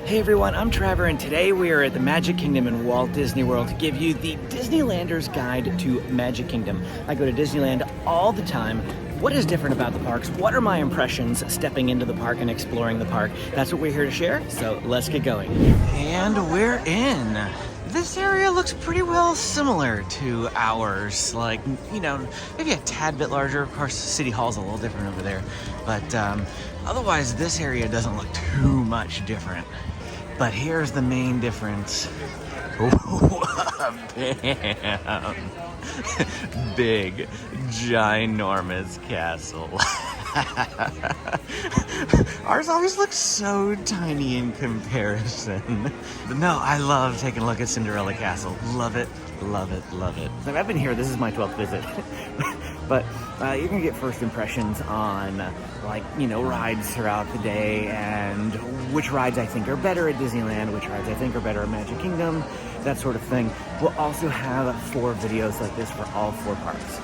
Hey everyone, I'm Trevor, and today we are at the Magic Kingdom in Walt Disney World to give you the Disneylander's Guide to Magic Kingdom. I go to Disneyland all the time. What is different about the parks? What are my impressions stepping into the park and exploring the park? That's what we're here to share, so let's get going. And we're in. This area looks pretty well similar to ours. Like, you know, maybe a tad bit larger. Of course, City Hall's a little different over there. But otherwise, this area doesn't look too much different. But here's the main difference. Bam! Big, ginormous castle. Ours always looks so tiny in comparison. But no, I love taking a look at Cinderella Castle. Love it, love it, love it. I've been here, this is my 12th visit. But you're gonna get first impressions on, like, you know, rides throughout the day and which rides I think are better at Disneyland, which rides I think are better at Magic Kingdom, that sort of thing. We'll also have 4 videos like this for all 4 parks.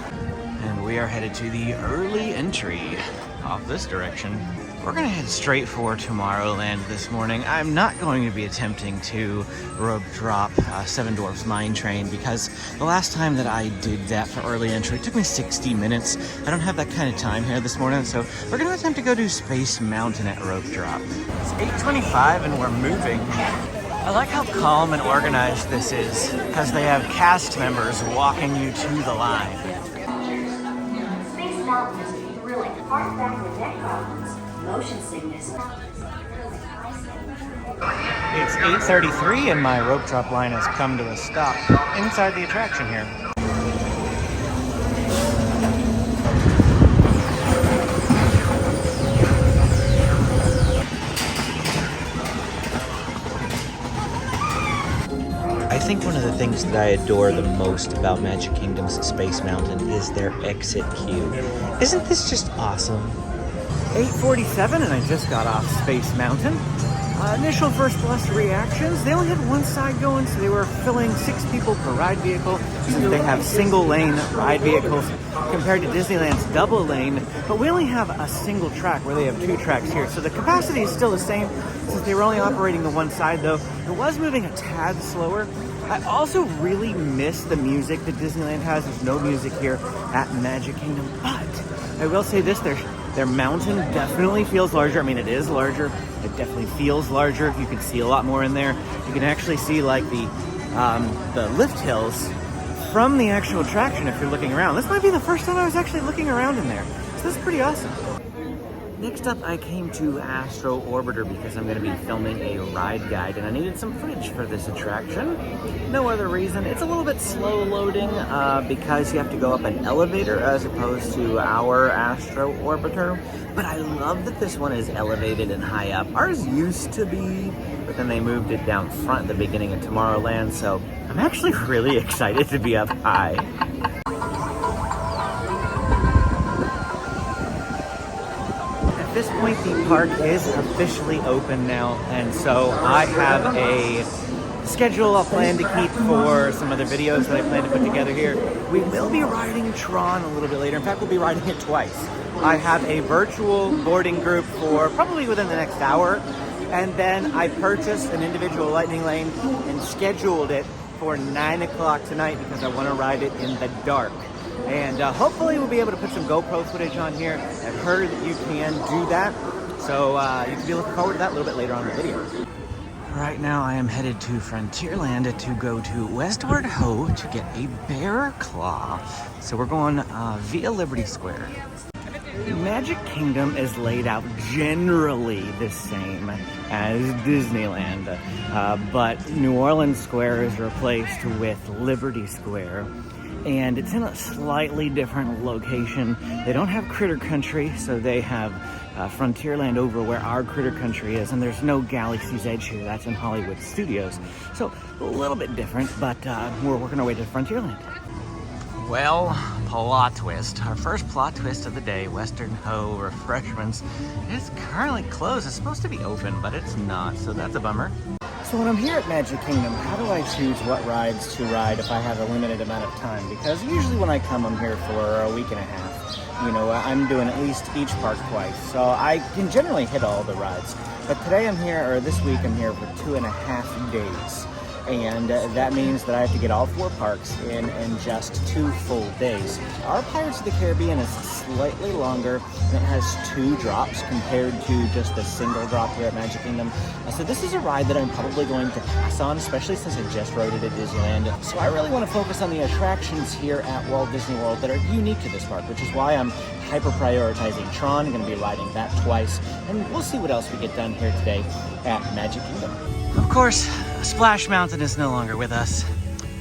And we are headed to the early entry off this direction. We're gonna head straight for Tomorrowland this morning. I'm not going to be attempting to rope drop Seven Dwarfs Mine Train because the last time that I did that for early entry, it took me 60 minutes. I don't have that kind of time here this morning, so we're gonna attempt to go do Space Mountain at rope drop. It's 8:25 and we're moving. I like how calm and organized this is because they have cast members walking you to the line. Space Mountain is thrilling. Heart back with neck problems. Motion sickness. It's 8:33 and my rope drop line has come to a stop inside the attraction here. I think one of the things that I adore the most about Magic Kingdom's Space Mountain is their exit queue. Isn't this just awesome? 8:47 and I just got off Space Mountain. Initial first plus reactions, they only had one side going, so they were filling 6 people per ride vehicle. Since they have single lane ride vehicles compared to Disneyland's double lane, but we only have a single track where they have 2 tracks here. So the capacity is still the same since they were only operating the one side though. It was moving a tad slower. I also really miss the music that Disneyland has. There's no music here at Magic Kingdom, but I will say this, their mountain definitely feels larger. I mean, it is larger. It definitely feels larger. You can see a lot more in there. You can actually see like the lift hills from the actual attraction if you're looking around. This might be the first time I was actually looking around in there. So this is pretty awesome. Next up, I came to Astro Orbiter because I'm going to be filming a ride guide and I needed some footage for this attraction. No other reason. It's a little bit slow loading because you have to go up an elevator as opposed to our Astro Orbiter. But I love that this one is elevated and high up. Ours used to be, but then they moved it down front at the beginning of Tomorrowland. So I'm actually really excited to be up high. At this point, the park is officially open now, and so I have a schedule I'll plan to keep for some other videos that I plan to put together here. We will be riding Tron a little bit later. In fact, we'll be riding it twice. I have a virtual boarding group for probably within the next hour, and then I purchased an individual lightning lane and scheduled it for 9 o'clock tonight because I want to ride it in the dark. And hopefully we'll be able to put some GoPro footage on here. I've heard that you can do that, so you can be looking forward to that a little bit later on in the video. Right now I am headed to Frontierland to go to Westward Ho to get a bear claw. So we're going via Liberty Square. Magic Kingdom is laid out generally the same as Disneyland, but New Orleans Square is replaced with Liberty Square. And it's in a slightly different location. They don't have Critter Country, so they have Frontierland over where our Critter Country is, and there's no Galaxy's Edge here. That's in Hollywood Studios. So a little bit different, but we're working our way to Frontierland. Well, plot twist. Our first plot twist of the day, Westward Ho Refreshments, is currently closed. It's supposed to be open, but it's not, so that's a bummer. So when I'm here at Magic Kingdom, how do I choose what rides to ride if I have a limited amount of time? Because usually when I come, I'm here for a week and a half. You know, I'm doing at least each park twice, so I can generally hit all the rides. But today I'm here, or this week I'm here for 2.5 days. And that means that I have to get all 4 parks in just 2 full days. Our Pirates of the Caribbean is slightly longer, and it has 2 drops compared to just a single drop here at Magic Kingdom. So this is a ride that I'm probably going to pass on, especially since I just rode it at Disneyland. So I really want to focus on the attractions here at Walt Disney World that are unique to this park, which is why I'm hyper-prioritizing Tron. I'm going to be riding that twice, and we'll see what else we get done here today at Magic Kingdom. Of course, Splash Mountain is no longer with us,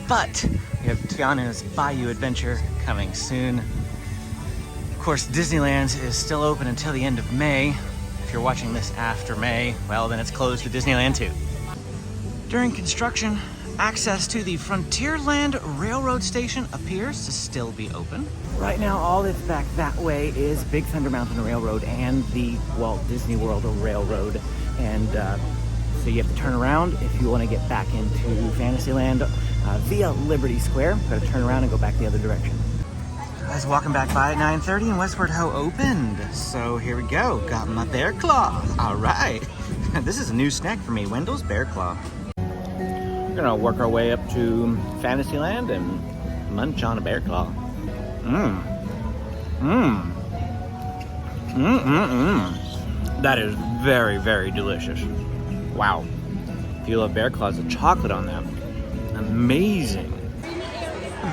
but we have Tiana's Bayou Adventure coming soon. Of course, Disneyland is still open until the end of May. If you're watching this after May, well, then it's closed to Disneyland too. During construction, access to the Frontierland Railroad Station appears to still be open. Right now, all that's back that way is Big Thunder Mountain Railroad and the Walt Disney World Railroad. And so you have to turn around if you want to get back into Fantasyland via Liberty Square. You've got to turn around and go back the other direction. I was walking back by at 9:30 and Westward Ho opened. So here we go. Got my bear claw. All right. This is a new snack for me, Wendell's Bear Claw. We're gonna work our way up to Fantasyland and munch on a bear claw. That is very, very delicious. Wow. If you love bear claws, the chocolate on them, amazing.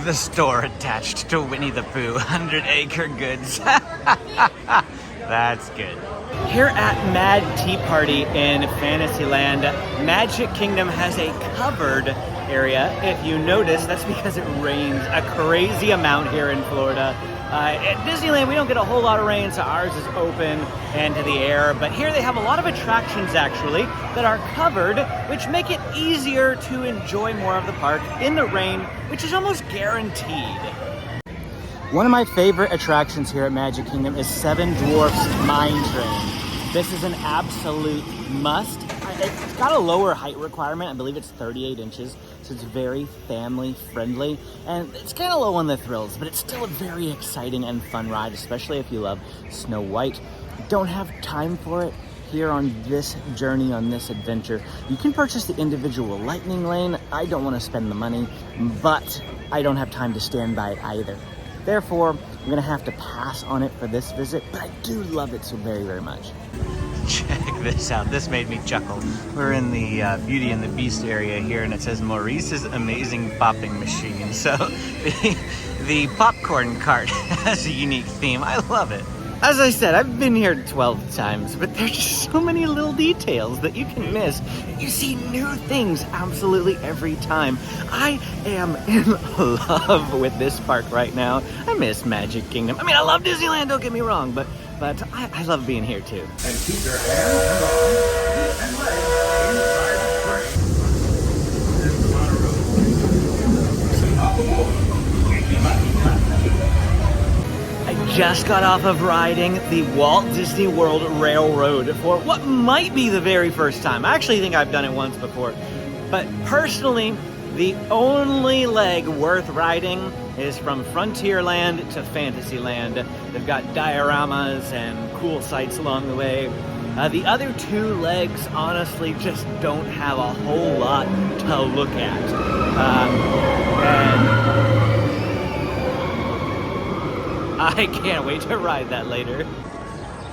The store attached to Winnie the Pooh, 100 Acre Goods. That's good. Here at Mad Tea Party in Fantasyland, Magic Kingdom has a covered area. If you notice, that's because it rains a crazy amount here in Florida. At Disneyland, we don't get a whole lot of rain, so ours is open and to the air. But here they have a lot of attractions, actually, that are covered, which make it easier to enjoy more of the park in the rain, which is almost guaranteed. One of my favorite attractions here at Magic Kingdom is Seven Dwarfs Mine Train. This is an absolute must. It's got a lower height requirement. I believe it's 38 inches, so it's very family friendly. And it's kind of low on the thrills, but it's still a very exciting and fun ride, especially if you love Snow White. Don't have time for it here on this journey, on this adventure. You can purchase the individual lightning lane. I don't want to spend the money, but I don't have time to stand by it either. Therefore, I'm gonna have to pass on it for this visit, but I do love it so very, very much. Check this out. This made me chuckle. We're in the Beauty and the Beast area here, and it says Maurice's Amazing Popping Machine. So the popcorn cart has a unique theme. I love it. As I said, I've been here 12 times, but there's just so many little details that you can miss. You see new things absolutely every time. I am in love with this park right now. I miss Magic Kingdom. I mean, I love Disneyland, don't get me wrong, but I love being here too. And keep your hands and arms and legs inside the train. I just got off of riding the Walt Disney World Railroad for what might be the very first time. I actually think I've done it once before. But personally, the only leg worth riding is from Frontierland to Fantasyland. They've got dioramas and cool sights along the way. The other 2 legs honestly just don't have a whole lot to look at. And I can't wait to ride that later.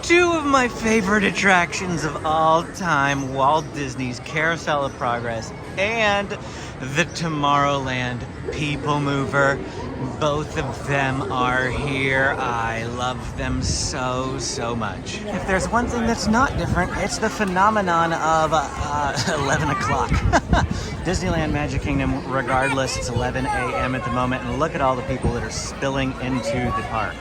2 of my favorite attractions of all time, Walt Disney's Carousel of Progress and the Tomorrowland People Mover. Both of them are here. I love them so, so much. If there's one thing that's not different, it's the phenomenon of 11 o'clock. Disneyland Magic Kingdom, regardless, it's 11 a.m. at the moment, and look at all the people that are spilling into the park.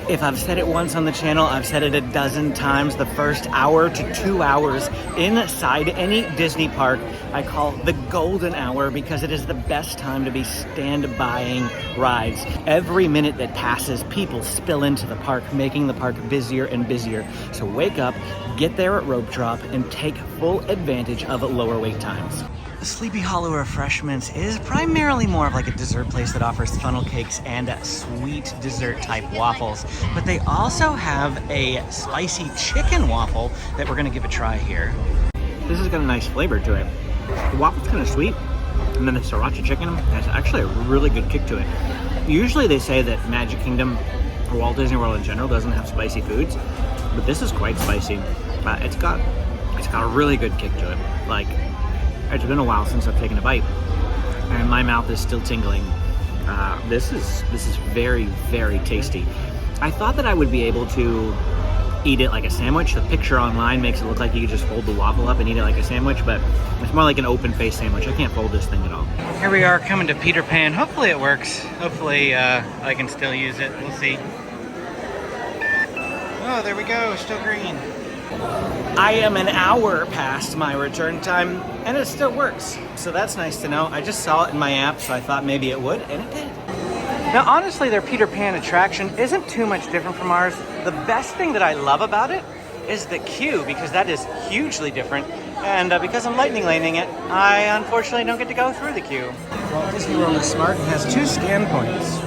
If I've said it once on the channel, I've said it a dozen times. The first hour to 2 hours inside any Disney park, I call the golden hour because it is the best time to be stand-bying rides. Every minute that passes, people spill into the park, making the park busier and busier. So wake up, get there at rope drop, and take full advantage of lower wait times. Sleepy Hollow Refreshments is primarily more of like a dessert place that offers funnel cakes and sweet dessert type waffles. but they also have a spicy chicken waffle that we're gonna give a try here. This has got a nice flavor to it. The waffle's kind of sweet, and then the sriracha chicken has actually a really good kick to it. Usually they say that Magic Kingdom or Walt Disney World in general doesn't have spicy foods, but this is quite spicy. It's got a really good kick to it. Like, it's been a while since I've taken a bite, and my mouth is still tingling. This is very, very tasty. I thought that I would be able to eat it like a sandwich. The picture online makes it look like you could just fold the waffle up and eat it like a sandwich, but it's more like an open face sandwich. I can't fold this thing at all. Here we are coming to Peter Pan. Hopefully it works. Hopefully I can still use it. We'll see. Oh, there we go, still green. I am an hour past my return time and it still works. So that's nice to know. I just saw it in my app, so I thought maybe it would, and it did. Now, honestly, their Peter Pan attraction isn't too much different from ours. The best thing that I love about it is the queue, because that is hugely different. And because I'm lightning laning it, I unfortunately don't get to go through the queue. Walt Disney World is smart and has 2 scan points.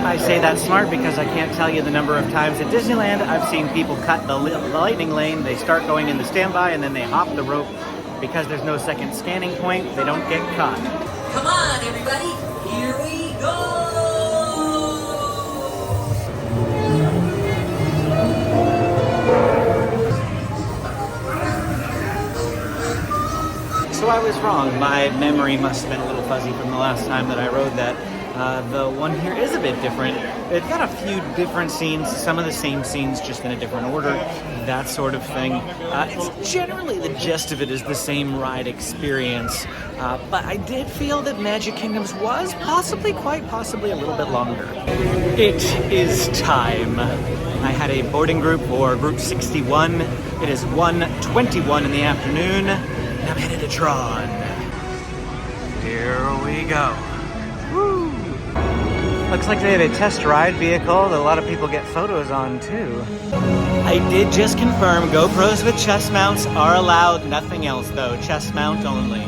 I say that's smart because I can't tell you the number of times at Disneyland I've seen people cut the lightning lane. They start going into standby and then they hop the rope. Because there's no second scanning point, they don't get caught. Come on, everybody, here we go! So I was wrong. My memory must have been a little fuzzy from the last time that I rode that. The one here is a bit different. It's got a few different scenes, some of the same scenes, just in a different order, that sort of thing. It's generally, the gist of it is the same ride experience, but I did feel that Magic Kingdom's was quite possibly a little bit longer. It is time. I had a boarding group for group 61. It is 1:21 in the afternoon, and I'm headed to Tron. Here we go. Woo! Looks like they have a test ride vehicle that a lot of people get photos on too. I did just confirm GoPros with chest mounts are allowed. Nothing else though, chest mount only.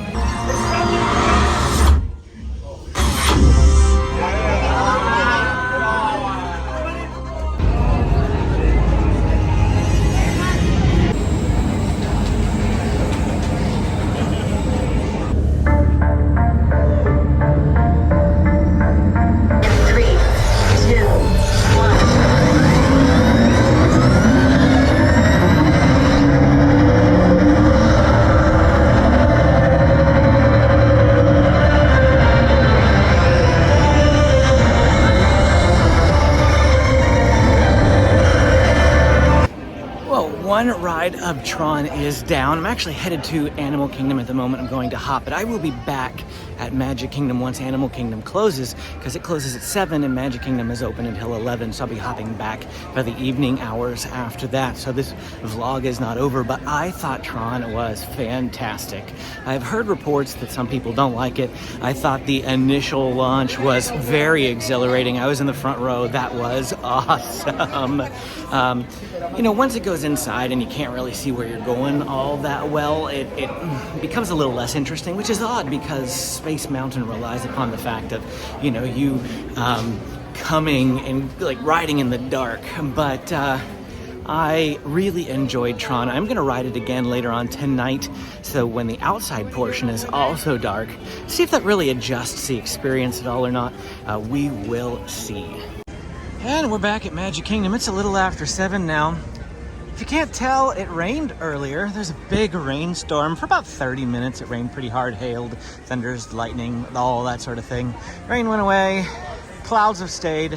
One ride of Tron is down. I'm actually headed to Animal Kingdom at the moment. I'm going to hop, but I will be back at Magic Kingdom once Animal Kingdom closes, because it closes at 7 and Magic Kingdom is open until 11, so I'll be hopping back for the evening hours after that. So this vlog is not over, but I thought Tron was fantastic. I've heard reports that some people don't like it. I thought the initial launch was very exhilarating. I was in the front row. That was awesome. You know, once it goes inside and you can't really see where you're going all that well, it becomes a little less interesting, which is odd because Space Mountain relies upon the fact of, you know, you coming and like riding in the dark. But I really enjoyed Tron. I'm gonna ride it again later on tonight, so when the outside portion is also dark, see if that really adjusts the experience at all or not. We will see. And we're back at Magic Kingdom. It's a little after 7 now. If you can't tell, it rained earlier. There's a big rainstorm. For about 30 minutes, it rained pretty hard, hailed, thunders, lightning, all that sort of thing. Rain went away, clouds have stayed,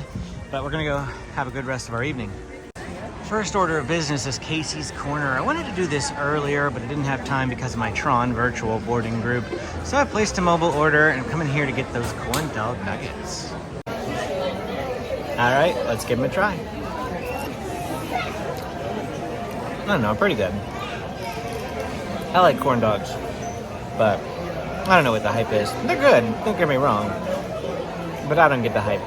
but we're gonna go have a good rest of our evening. First order of business is Casey's Corner. I wanted to do this earlier, but I didn't have time because of my Tron virtual boarding group. So I placed a mobile order and I'm coming here to get those corn dog nuggets. All right, let's give them a try. I don't know, pretty good. I like corn dogs, but I don't know what the hype is. They're good, don't get me wrong, but I don't get the hype.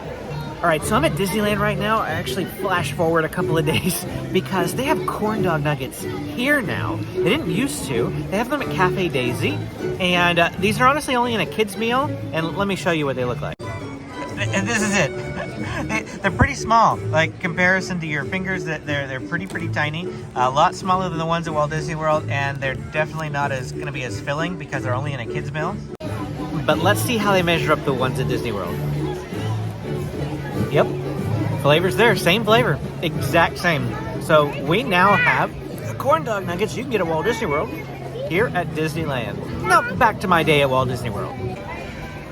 All right, so I'm at Disneyland right now. I actually flashed forward a couple of days because they have corn dog nuggets here now. They didn't used to. They have them at Cafe Daisy, and these are honestly only in a kid's meal, and let me show you what they look like. And this is it. They're pretty small, like comparison to your fingers. That they're pretty tiny. A lot smaller than the ones at Walt Disney World, and they're definitely not going to be as filling because they're only in a kids meal. But let's see how they measure up the ones at Disney World. Yep, flavor's there, same flavor, exact same. So we now have the corn dog nuggets you can get at Walt Disney World here at Disneyland. Now back to my day at Walt Disney World.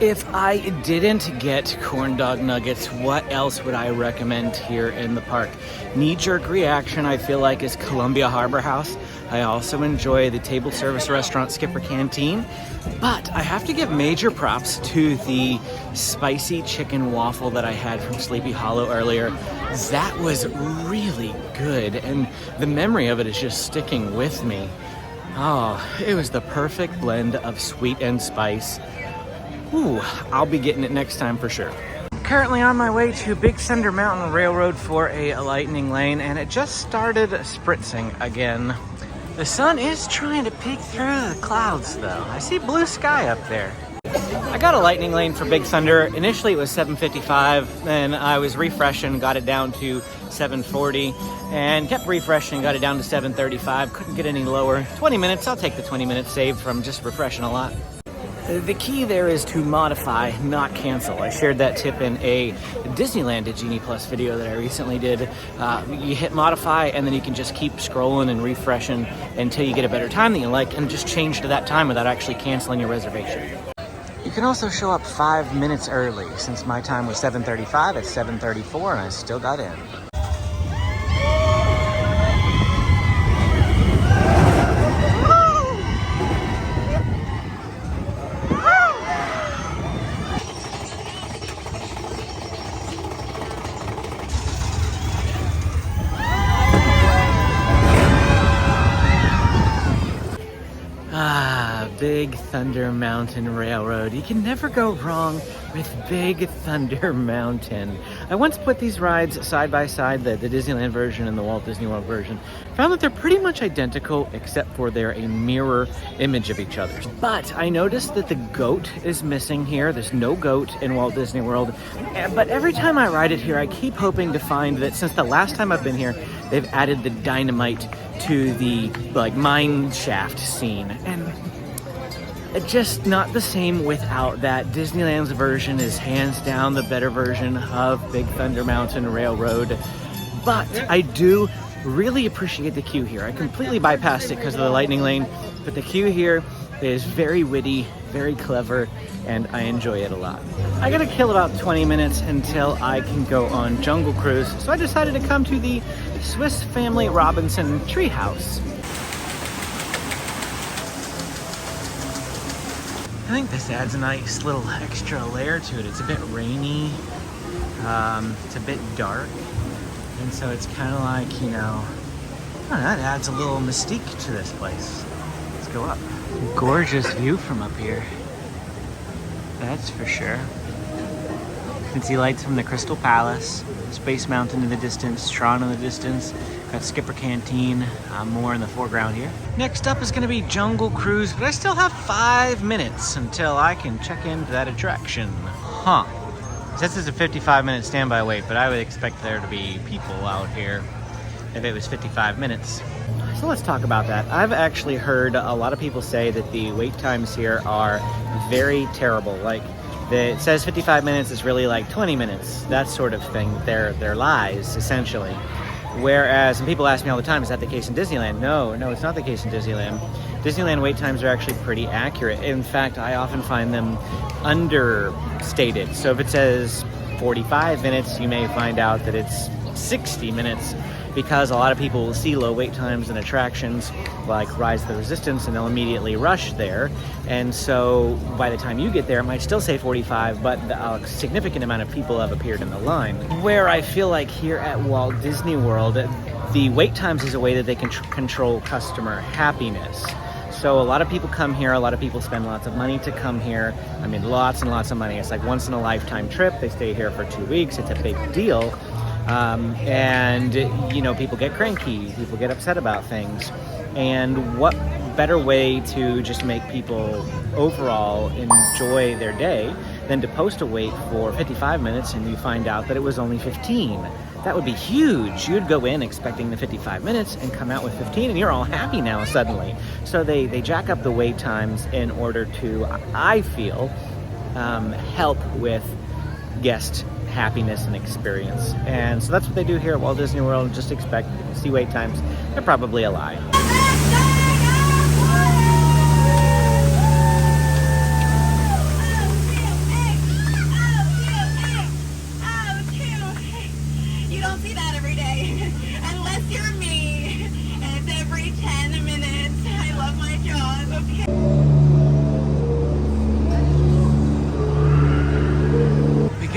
If I didn't get corn dog nuggets, what else would I recommend here in the park? Knee-jerk reaction, I feel like, is Columbia Harbor House. I also enjoy the table service restaurant Skipper Canteen, but I have to give major props to the spicy chicken waffle that I had from Sleepy Hollow earlier. That was really good, and the memory of it is just sticking with me. Oh, it was the perfect blend of sweet and spice. Ooh, I'll be getting it next time for sure. Currently on my way to Big Thunder Mountain Railroad for a lightning lane, and it just started spritzing again. The sun is trying to peek through the clouds though. I see blue sky up there. I got a lightning lane for Big Thunder. Initially it was 7:55, then I was refreshing, got it down to 7:40, and kept refreshing, got it down to 7:35. Couldn't get any lower. 20 minutes, I'll take the 20 minutes saved from just refreshing a lot. The key there is to modify, not cancel. I shared that tip in a Disneyland Genie Plus video that I recently did. You hit modify and then you can just keep scrolling and refreshing until you get a better time that you like and just change to that time without actually canceling your reservation. You can also show up 5 minutes early. Since my time was 7:35, it's 7:34 and I still got in. Big Thunder Mountain Railroad. You can never go wrong with Big Thunder Mountain. I once put these rides side by side, the Disneyland version and the Walt Disney World version. Found that they're pretty much identical except for they're a mirror image of each other. But I noticed that the goat is missing here. There's no goat in Walt Disney World. But every time I ride it here, I keep hoping to find that since the last time I've been here, they've added the dynamite to the mine shaft scene. And just not the same without that. Disneyland's version is hands down the better version of Big Thunder Mountain Railroad. But I do really appreciate the queue here. I completely bypassed it because of the lightning lane, but the queue here is very witty, very clever, and I enjoy it a lot. I gotta kill about 20 minutes until I can go on Jungle Cruise, so I decided to come to the Swiss Family Robinson Treehouse. I think this adds a nice little extra layer to it. It's a bit rainy, it's a bit dark, and so it's kind of like, you know, that adds a little mystique to this place. Let's go up. Gorgeous view from up here, that's for sure. You can see lights from the Crystal Palace, Space Mountain in the distance, Tron in the distance. Got Skipper Canteen, more in the foreground here. Next up is gonna be Jungle Cruise, but I still have 5 minutes until I can check into that attraction. Huh. This is a 55-minute standby wait, but I would expect there to be people out here if it was 55 minutes. So let's talk about that. I've actually heard a lot of people say that the wait times here are very terrible. Like, it says 55 minutes, it's really like 20 minutes, that sort of thing. They're lies, essentially. Whereas, and people ask me all the time, is that the case in Disneyland? No, it's not the case in Disneyland. Disneyland wait times are actually pretty accurate. In fact, I often find them understated. So if it says 45 minutes, you may find out that it's 60 minutes, because a lot of people will see low wait times in attractions like Rise of the Resistance and they'll immediately rush there. And so by the time you get there, it might still say 45, but a significant amount of people have appeared in the line. Where I feel like here at Walt Disney World, the wait times is a way that they can control customer happiness. So a lot of people come here, a lot of people spend lots of money to come here. I mean, lots and lots of money. It's like once in a lifetime trip. They stay here for 2 weeks. It's a big deal. And, you know, people get cranky, people get upset about things. And what better way to just make people overall enjoy their day than to post a wait for 55 minutes and you find out that it was only 15. That would be huge. You'd go in expecting the 55 minutes and come out with 15 and you're all happy now suddenly. So they jack up the wait times in order to, I feel, help with guest happiness and experience. And so that's what they do here at Walt Disney World. Just expect to see wait times. They're probably a lie.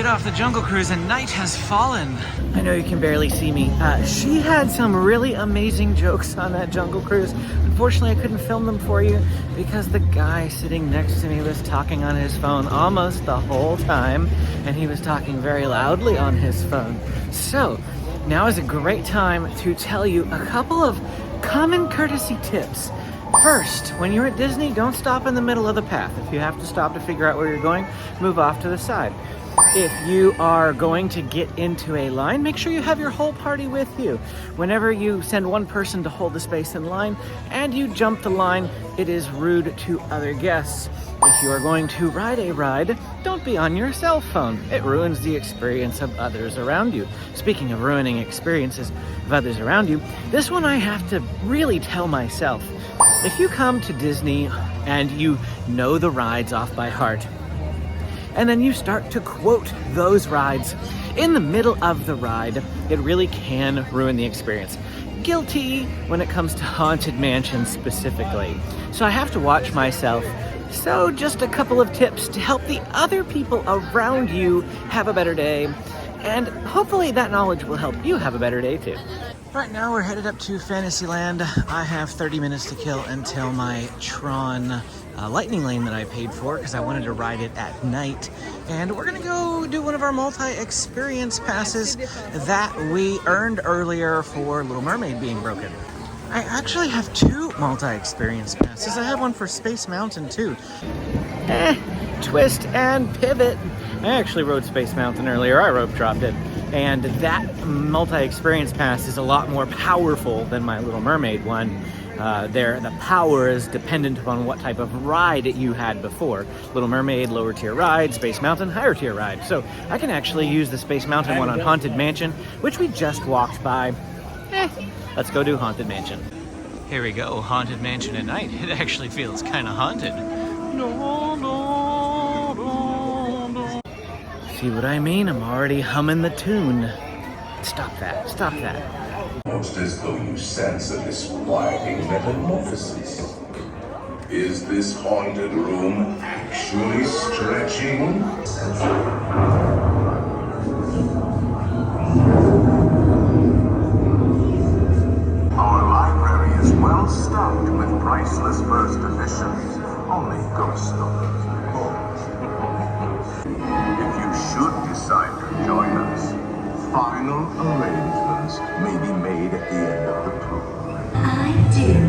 Off the Jungle Cruise and night has fallen. I know you can barely see me. She had some really amazing jokes on that Jungle Cruise. Unfortunately, I couldn't film them for you because the guy sitting next to me was talking on his phone almost the whole time, and he was talking very loudly on his phone. So now is a great time to tell you a couple of common courtesy tips. First, when you're at Disney, don't stop in the middle of the path. If you have to stop to figure out where you're going, move off to the side. If you are going to get into a line, make sure you have your whole party with you. Whenever you send one person to hold the space in line and you jump the line, it is rude to other guests. If you are going to ride a ride, don't be on your cell phone. It ruins the experience of others around you. Speaking of ruining experiences of others around you, this one I have to really tell myself. If you come to Disney and you know the rides off by heart, and then you start to quote those rides in the middle of the ride, it really can ruin the experience. Guilty when it comes to Haunted Mansion specifically. So I have to watch myself. So just a couple of tips to help the other people around you have a better day. And hopefully that knowledge will help you have a better day too. Right now we're headed up to Fantasyland. I have 30 minutes to kill until my Tron lightning lane that I paid for because I wanted to ride it at night. And we're gonna go do one of our multi-experience passes that we earned earlier for Little Mermaid being broken. I actually have two multi-experience passes. I have one for Space Mountain too. Twist and pivot. I actually rode Space Mountain earlier. I rope dropped it. And that multi-experience pass is a lot more powerful than my Little Mermaid one. The power is dependent upon what type of ride you had before. Little Mermaid, lower tier ride, Space Mountain, higher tier ride. So I can actually use the Space Mountain one on Haunted Mansion, which we just walked by. Let's go do Haunted Mansion. Here we go, Haunted Mansion at night. It actually feels kind of haunted. See what I mean? I'm already humming the tune. Stop that, stop that. Almost as though you sense a disquieting metamorphosis. Is this haunted room actually stretching? Our library is well stocked with priceless first editions, only ghost stories. If you should decide to join us, final arrangements may be made at the end of the tour. I did.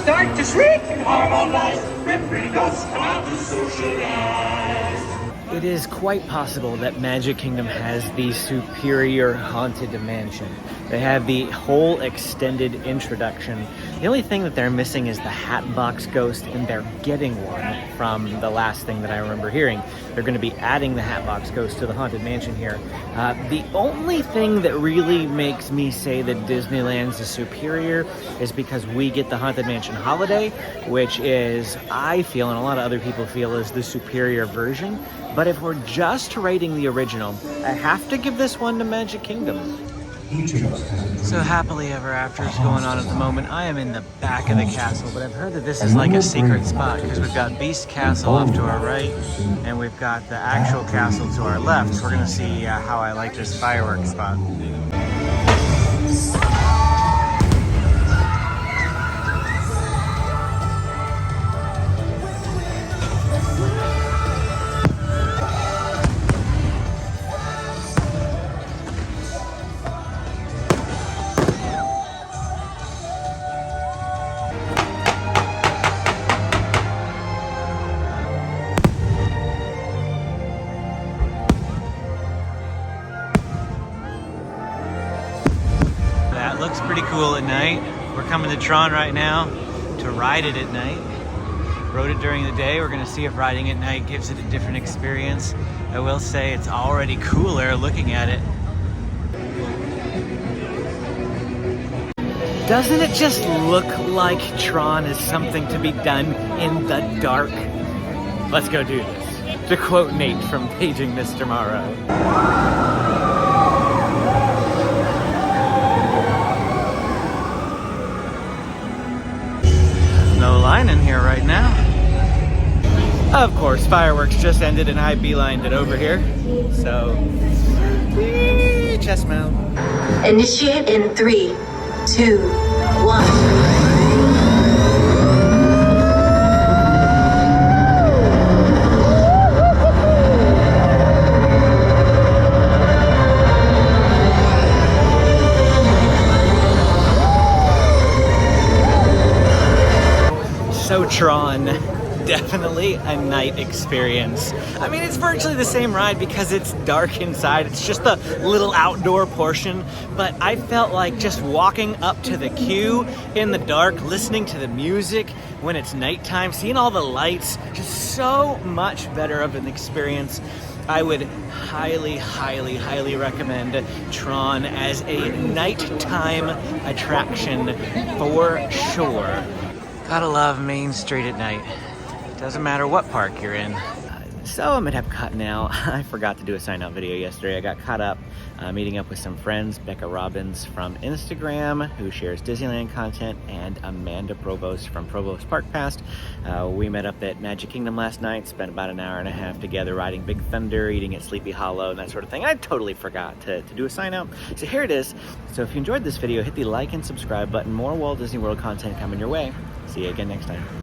Start to shriek and harmonize. Every ghost come out to socialize. It is quite possible that Magic Kingdom has the superior Haunted Mansion. They have the whole extended introduction. The only thing that they're missing is the Hatbox Ghost, and they're getting one from the last thing that I remember hearing. They're going to be adding the Hatbox Ghost to the Haunted Mansion here. The only thing that really makes me say that Disneyland's is superior is because we get the Haunted Mansion Holiday, which is, I feel, and a lot of other people feel, is the superior version. But if we're just rating the original, I have to give this one to Magic Kingdom. So Happily Ever After is going on at the moment. I am in the back of the castle, but I've heard that this is like a secret spot because we've got Beast Castle off to our right, and we've got the actual castle to our left. We're gonna see how I like this fireworks spot. cool at night. We're coming to Tron right now to ride it at night. Rode it during the day. We're gonna see if riding at night gives it a different experience. I will say it's already cooler looking at it. Doesn't it just look like Tron is something to be done in the dark? Let's go do this. To quote Nate from Paging Mr. Morrow. No line in here right now. Of course, fireworks just ended and I beelined it over here. So, chest mount. Initiate in 3, 2, 1. So Tron, definitely a night experience. I mean, it's virtually the same ride because it's dark inside. It's just the little outdoor portion, but I felt like just walking up to the queue in the dark, listening to the music when it's nighttime, seeing all the lights, just so much better of an experience. I would highly, highly, highly recommend Tron as a nighttime attraction for sure. Gotta love Main Street at night. Doesn't matter what park you're in. So I'm gonna have to cut now. I forgot to do a sign out video yesterday. I got caught up meeting up with some friends, Becca Robbins from Instagram, who shares Disneyland content, and Amanda Provost from Provost Park Pass. We met up at Magic Kingdom last night, spent about an hour and a half together riding Big Thunder, eating at Sleepy Hollow, and that sort of thing. I totally forgot to do a sign out. So here it is. So if you enjoyed this video, hit the like and subscribe button. More Walt Disney World content coming your way. See you again next time.